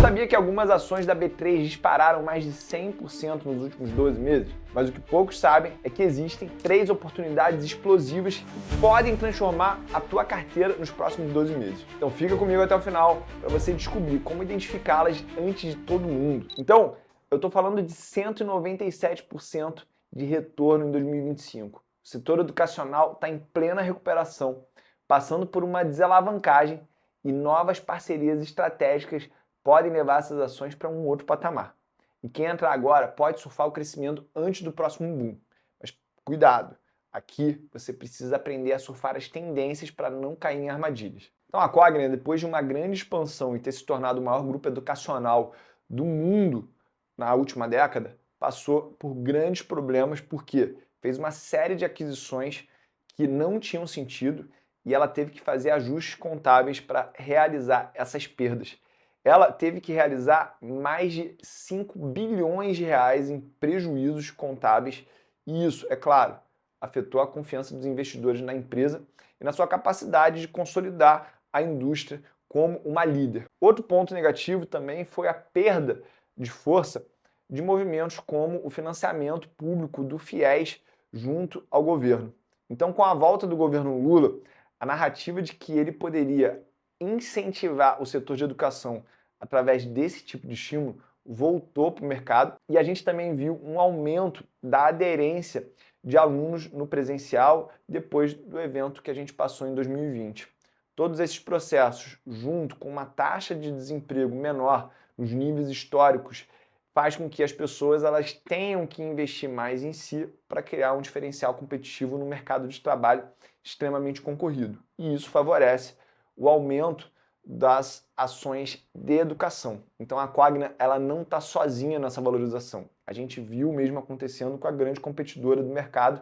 sabia que algumas ações da B3 dispararam mais de 100% nos últimos 12 meses? Mas o que poucos sabem é que existem 3 oportunidades explosivas que podem transformar a tua carteira nos próximos 12 meses. Então fica comigo até o final para você descobrir como identificá-las antes de todo mundo. Então, eu estou falando de 197% de retorno em 2025. O setor educacional está em plena recuperação, passando por uma desalavancagem e novas parcerias estratégicas podem levar essas ações para um outro patamar. E quem entrar agora pode surfar o crescimento antes do próximo boom. Mas cuidado, aqui você precisa aprender a surfar as tendências para não cair em armadilhas. Então a Cogna, depois de uma grande expansão e ter se tornado o maior grupo educacional do mundo na última década, passou por grandes problemas porque fez uma série de aquisições que não tinham sentido e ela teve que fazer ajustes contábeis para realizar essas perdas. Ela teve que realizar mais de 5 bilhões de reais em prejuízos contábeis e isso, é claro, afetou a confiança dos investidores na empresa e na sua capacidade de consolidar a indústria como uma líder. Outro ponto negativo também foi a perda de força de movimentos como o financiamento público do FIES junto ao governo. Então, com a volta do governo Lula, a narrativa de que ele poderia incentivar o setor de educação através desse tipo de estímulo voltou para o mercado e a gente também viu um aumento da aderência de alunos no presencial depois do evento que a gente passou em 2020. Todos esses processos, junto com uma taxa de desemprego menor nos níveis históricos, faz com que as pessoas elas tenham que investir mais em si para criar um diferencial competitivo no mercado de trabalho extremamente concorrido. E isso favorece o aumento das ações de educação. Então a Cogna ela não está sozinha nessa valorização. A gente viu o mesmo acontecendo com a grande competidora do mercado,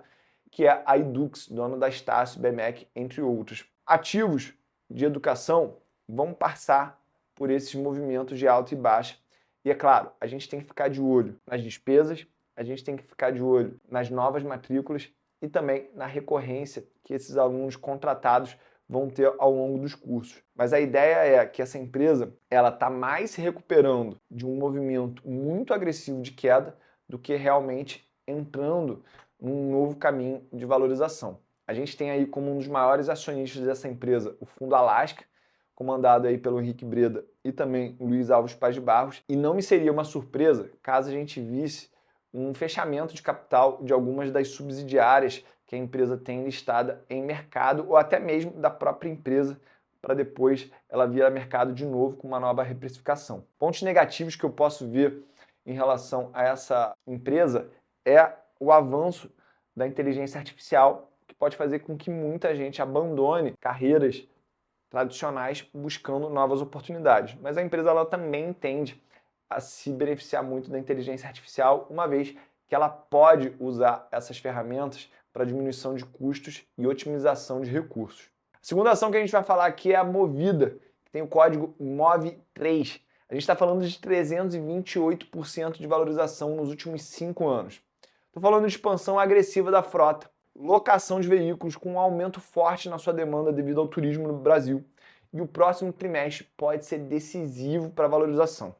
que é a Edux, dona da Estácio, BMEC, entre outros. Ativos de educação vão passar por esses movimentos de alta e baixa. E é claro, a gente tem que ficar de olho nas despesas, a gente tem que ficar de olho nas novas matrículas e também na recorrência que esses alunos contratados vão ter ao longo dos cursos. Mas a ideia é que essa empresa ela está mais se recuperando de um movimento muito agressivo de queda do que realmente entrando num novo caminho de valorização. A gente tem aí como um dos maiores acionistas dessa empresa o Fundo Alaska, comandado aí pelo Henrique Breda e também Luiz Alves Paz de Barros, e não me seria uma surpresa caso a gente visse um fechamento de capital de algumas das subsidiárias que a empresa tem listada em mercado ou até mesmo da própria empresa para depois ela vir a mercado de novo com uma nova reprecificação. Pontos negativos que eu posso ver em relação a essa empresa é o avanço da inteligência artificial, que pode fazer com que muita gente abandone carreiras tradicionais buscando novas oportunidades. Mas a empresa ela também tende a se beneficiar muito da inteligência artificial, uma vez que ela pode usar essas ferramentas para diminuição de custos e otimização de recursos. A segunda ação que a gente vai falar aqui é a Movida, que tem o código MOV3. A gente está falando de 328% de valorização nos últimos 5 anos. Estou falando de expansão agressiva da frota, locação de veículos com um aumento forte na sua demanda devido ao turismo no Brasil. E o próximo trimestre pode ser decisivo para a valorização.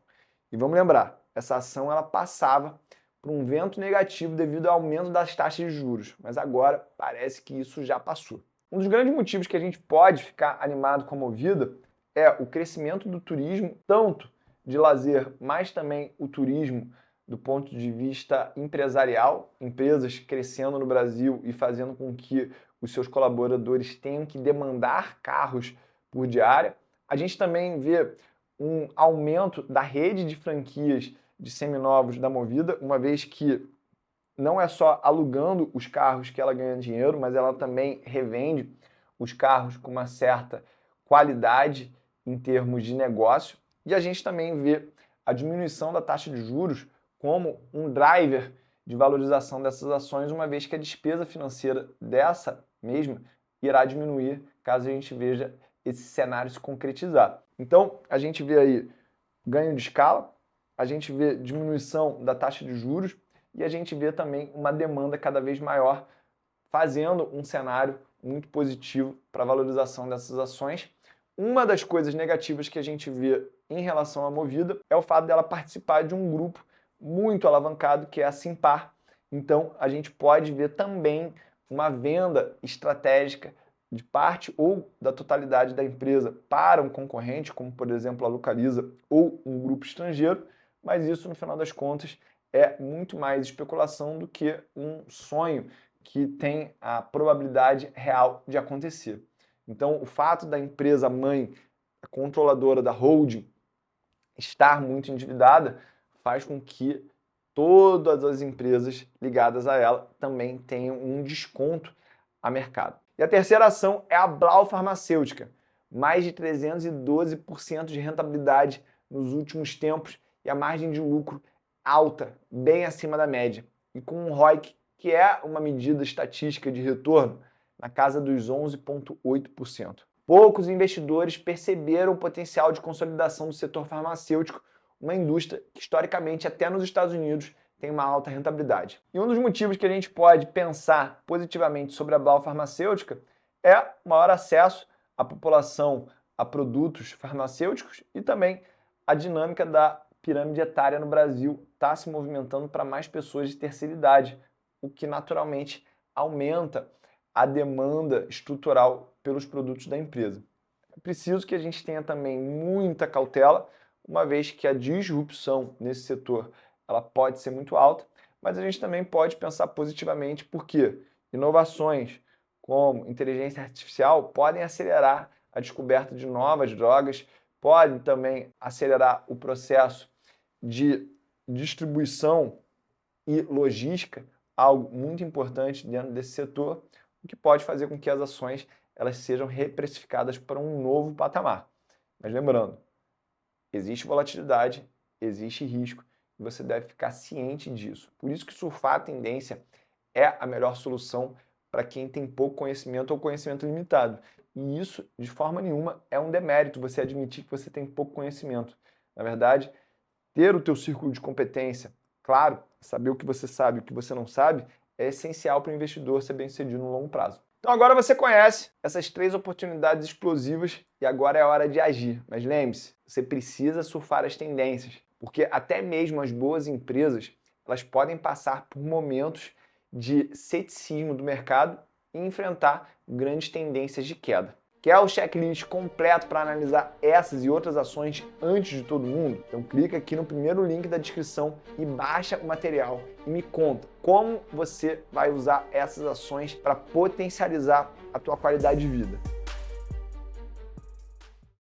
E vamos lembrar, essa ação ela passava por um vento negativo devido ao aumento das taxas de juros, mas agora parece que isso já passou. Um dos grandes motivos que a gente pode ficar animado com a Movida é o crescimento do turismo, tanto de lazer, mas também o turismo do ponto de vista empresarial, empresas crescendo no Brasil e fazendo com que os seus colaboradores tenham que demandar carros por diária. A gente também vê um aumento da rede de franquias de seminovos da Movida, uma vez que não é só alugando os carros que ela ganha dinheiro, mas ela também revende os carros com uma certa qualidade em termos de negócio. E a gente também vê a diminuição da taxa de juros como um driver de valorização dessas ações, uma vez que a despesa financeira dessa mesma irá diminuir caso a gente veja esse cenário se concretizar. Então, a gente vê aí ganho de escala, a gente vê diminuição da taxa de juros e a gente vê também uma demanda cada vez maior, fazendo um cenário muito positivo para a valorização dessas ações. Uma das coisas negativas que a gente vê em relação à Movida é o fato dela participar de um grupo muito alavancado, que é a Simpar. Então, a gente pode ver também uma venda estratégica de parte ou da totalidade da empresa para um concorrente, como por exemplo a Localiza ou um grupo estrangeiro, mas isso no final das contas é muito mais especulação do que um sonho que tem a probabilidade real de acontecer. Então, o fato da empresa mãe, a controladora da holding, estar muito endividada faz com que todas as empresas ligadas a ela também tenham um desconto a mercado. E a terceira ação é a Blau Farmacêutica, mais de 312% de rentabilidade nos últimos tempos e a margem de lucro alta, bem acima da média, e com um ROIC, que é uma medida estatística de retorno, na casa dos 11,8%. Poucos investidores perceberam o potencial de consolidação do setor farmacêutico, uma indústria que historicamente, até nos Estados Unidos, tem uma alta rentabilidade. E um dos motivos que a gente pode pensar positivamente sobre a Blau Farmacêutica é o maior acesso à população a produtos farmacêuticos e também a dinâmica da pirâmide etária no Brasil está se movimentando para mais pessoas de terceira idade, o que naturalmente aumenta a demanda estrutural pelos produtos da empresa. É preciso que a gente tenha também muita cautela, uma vez que a disrupção nesse setor ela pode ser muito alta, mas a gente também pode pensar positivamente porque inovações como inteligência artificial podem acelerar a descoberta de novas drogas, podem também acelerar o processo de distribuição e logística, algo muito importante dentro desse setor, o que pode fazer com que as ações elas sejam reprecificadas para um novo patamar. Mas lembrando, existe volatilidade, existe risco, e você deve ficar ciente disso. Por isso que surfar a tendência é a melhor solução para quem tem pouco conhecimento ou conhecimento limitado. E isso, de forma nenhuma, é um demérito você admitir que você tem pouco conhecimento. Na verdade, ter o teu círculo de competência, claro, saber o que você sabe e o que você não sabe, é essencial para o investidor ser bem-sucedido no longo prazo. Então agora você conhece essas 3 oportunidades explosivas e agora é a hora de agir. Mas lembre-se, você precisa surfar as tendências, porque até mesmo as boas empresas, elas podem passar por momentos de ceticismo do mercado e enfrentar grandes tendências de queda. Quer o checklist completo para analisar essas e outras ações antes de todo mundo? Então clica aqui no primeiro link da descrição e baixa o material e me conta como você vai usar essas ações para potencializar a tua qualidade de vida.